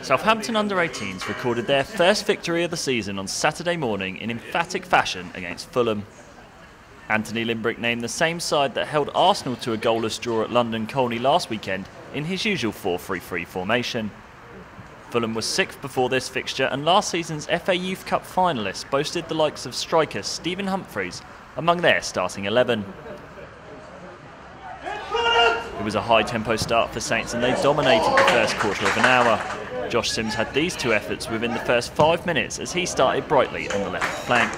Southampton Under-18s recorded their first victory of the season on Saturday morning in emphatic fashion against Fulham. Anthony Limbrick named the same side that held Arsenal to a goalless draw at London Colney last weekend in his usual 4-3-3 formation. Fulham was 6th before this fixture, and last season's FA Youth Cup finalists boasted the likes of striker Stephen Humphreys among their starting 11. It was a high-tempo start for Saints and they dominated the first quarter of an hour. Josh Sims had these two efforts within the first 5 minutes as he started brightly on the left flank.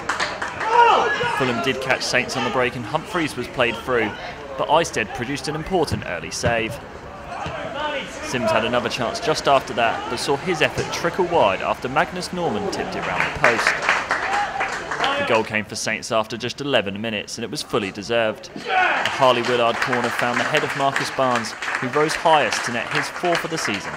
Fulham did catch Saints on the break and Humphreys was played through, but Eisted produced an important early save. Sims had another chance just after that, but saw his effort trickle wide after Magnus Norman tipped it round the post. The goal came for Saints after just 11 minutes and it was fully deserved. A Harley Willard corner found the head of Marcus Barnes, who rose highest to net his 4th of the season.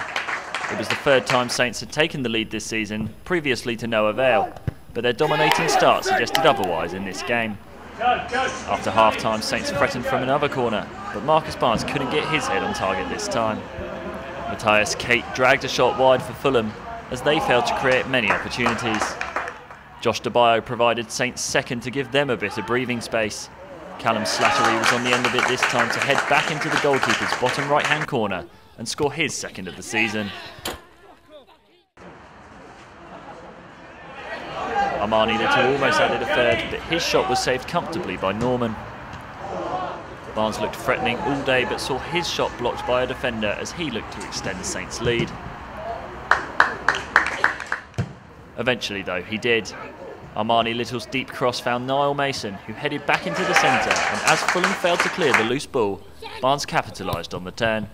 It was the 3rd time Saints had taken the lead this season, previously to no avail, but their dominating start suggested otherwise in this game. After half-time, Saints threatened from another corner, but Marcus Barnes couldn't get his head on target this time. Matthias Kate dragged a shot wide for Fulham as they failed to create many opportunities. Josh DeBio provided Saints' second to give them a bit of breathing space. Callum Slattery was on the end of it this time to head back into the goalkeeper's bottom right-hand corner and score his 2nd of the season. Armani Little almost added a 3rd, but his shot was saved comfortably by Norman. Barnes looked threatening all day but saw his shot blocked by a defender as he looked to extend the Saints' lead. Eventually though, he did. Armani Little's deep cross found Niall Mason, who headed back into the centre, and as Fulham failed to clear the loose ball, Barnes capitalised on the turn.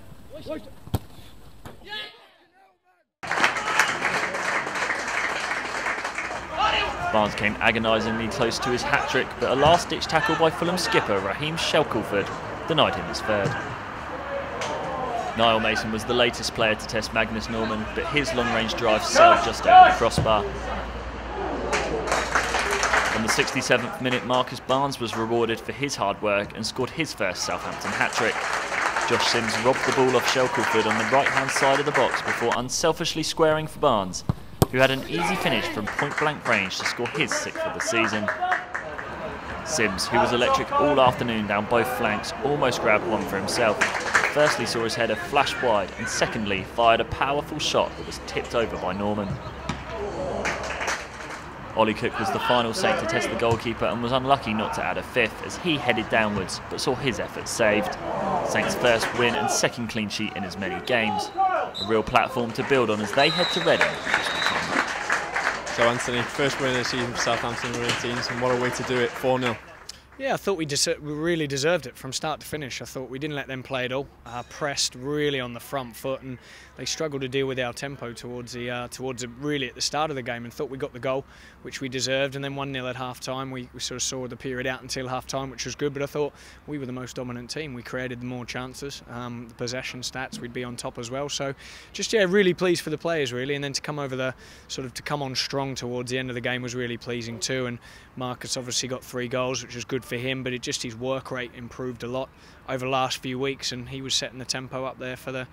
Barnes came agonisingly close to his hat-trick, but a last-ditch tackle by Fulham skipper Raheem Shelkulford denied him his 3rd. Niall Mason was the latest player to test Magnus Norman, but his long-range drive sailed just over the crossbar. On the 67th minute, Marcus Barnes was rewarded for his hard work and scored his first Southampton hat-trick. Josh Sims robbed the ball off Shelkulford on the right-hand side of the box before unselfishly squaring for Barnes, who had an easy finish from point-blank range to score his 6th of the season. Sims, who was electric all afternoon down both flanks, almost grabbed one for himself. Firstly saw his header flash wide and secondly fired a powerful shot that was tipped over by Norman. Ollie Cook was the final Saint to test the goalkeeper and was unlucky not to add a 5th as he headed downwards but saw his efforts saved. Saints' first win and 2nd clean sheet in as many games. A real platform to build on as they head to Reading this weekend. So Anthony, first win of the season for Southampton Under-18s, and what a way to do it, 4-0. Yeah, I thought we really deserved it from start to finish. I thought we didn't let them play at all. Pressed really on the front foot, and they struggled to deal with our tempo towards really at the start of the game. And thought we got the goal, which we deserved, and then 1-0 at half time. We sort of saw the period out until half time, which was good. But I thought we were the most dominant team. We created more chances. The possession stats, we'd be on top as well. So just really pleased for the players really, and then to come over to come on strong towards the end of the game was really pleasing too. And Marcus obviously got 3 goals, which was good for him, but his work rate improved a lot over the last few weeks, and he was setting the tempo up there for the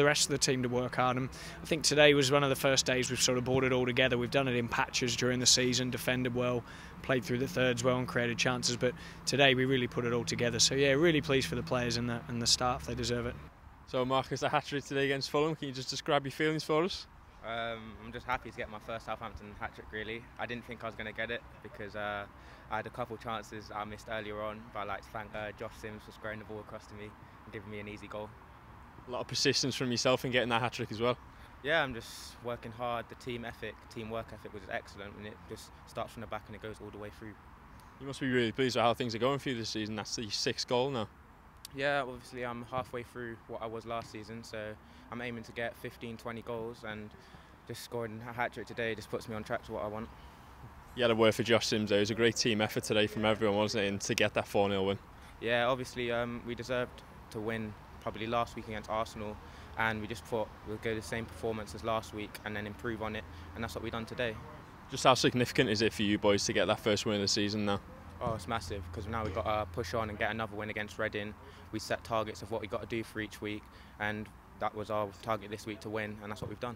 rest of the team to work hard. And I think today was one of the first days we've sort of brought it all together. We've done it in patches during the season, defended well, played through the thirds well and created chances, but today we really put it all together. So yeah, really pleased for the players and the staff. They deserve it. So Marcus, a hat-trick today against Fulham. Can you just describe your feelings for us? I'm just happy to get my first Southampton hat-trick really. I didn't think I was going to get it because I had a couple of chances I missed earlier on, but I'd like to thank Josh Sims for squaring the ball across to me and giving me an easy goal. A lot of persistence from yourself in getting that hat-trick as well. Yeah, I'm just working hard. The team work ethic was excellent, and it just starts from the back and it goes all the way through. You must be really pleased with how things are going for you this season. That's your 6th goal now. Yeah, obviously I'm halfway through what I was last season, so I'm aiming to get 15-20 goals, and just scoring a hat-trick today just puts me on track to what I want. You had a word for Josh Sims though. It was a great team effort today from everyone, wasn't it, and to get that 4-0 win? Yeah, obviously we deserved to win probably last week against Arsenal, and we just thought we'll go the same performance as last week and then improve on it, and that's what we've done today. Just how significant is it for you boys to get that first win of the season now? Oh, it's massive, because now we've got to push on and get another win against Reading. We set targets of what we've got to do for each week, and that was our target this week, to win, and that's what we've done.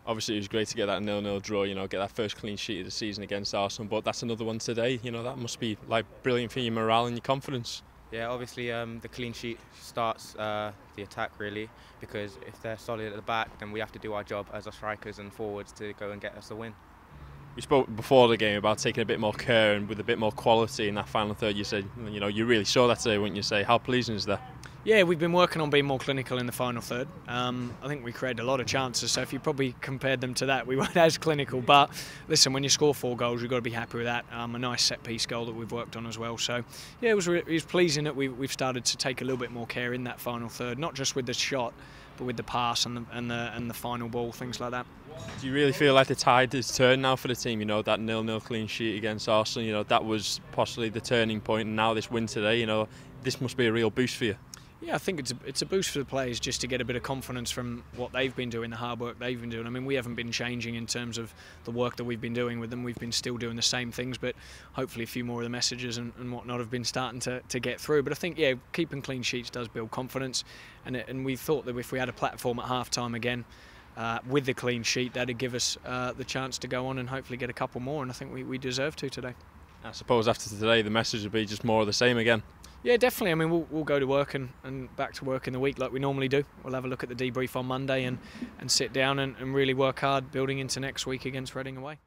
Obviously, it was great to get that 0-0 draw, you know, get that first clean sheet of the season against Arsenal, but that's another one today. You know, that must be like brilliant for your morale and your confidence. Yeah, obviously the clean sheet starts the attack really, because if they're solid at the back, then we have to do our job as our strikers and forwards to go and get us a win. We spoke before the game about taking a bit more care and with a bit more quality in that final third. You said, you know, you really saw that today, wouldn't you say? How pleasing is that? Yeah, we've been working on being more clinical in the final third. I think we created a lot of chances, so if you probably compared them to that, we weren't as clinical. But listen, when you score 4 goals, you've got to be happy with that. A nice set-piece goal that we've worked on as well. So, yeah, it was pleasing that we've started to take a little bit more care in that final third, not just with the shot, but with the pass and the final ball, things like that. Do you really feel like the tide has turned now for the team? You know, that 0-0 clean sheet against Arsenal, you know, that was possibly the turning point, and now this win today, you know, this must be a real boost for you. Yeah, I think it's a boost for the players just to get a bit of confidence from what they've been doing, the hard work they've been doing. I mean, we haven't been changing in terms of the work that we've been doing with them. We've been still doing the same things, but hopefully a few more of the messages and whatnot have been starting to get through. But I think, yeah, keeping clean sheets does build confidence, and we thought that if we had a platform at half-time again with the clean sheet, that'd give us the chance to go on and hopefully get a couple more, and I think we deserve to today. I suppose after today the message would be just more of the same again. Yeah, definitely. I mean, we'll go to work and back to work in the week like we normally do. We'll have a look at the debrief on Monday and sit down and really work hard building into next week against Reading away.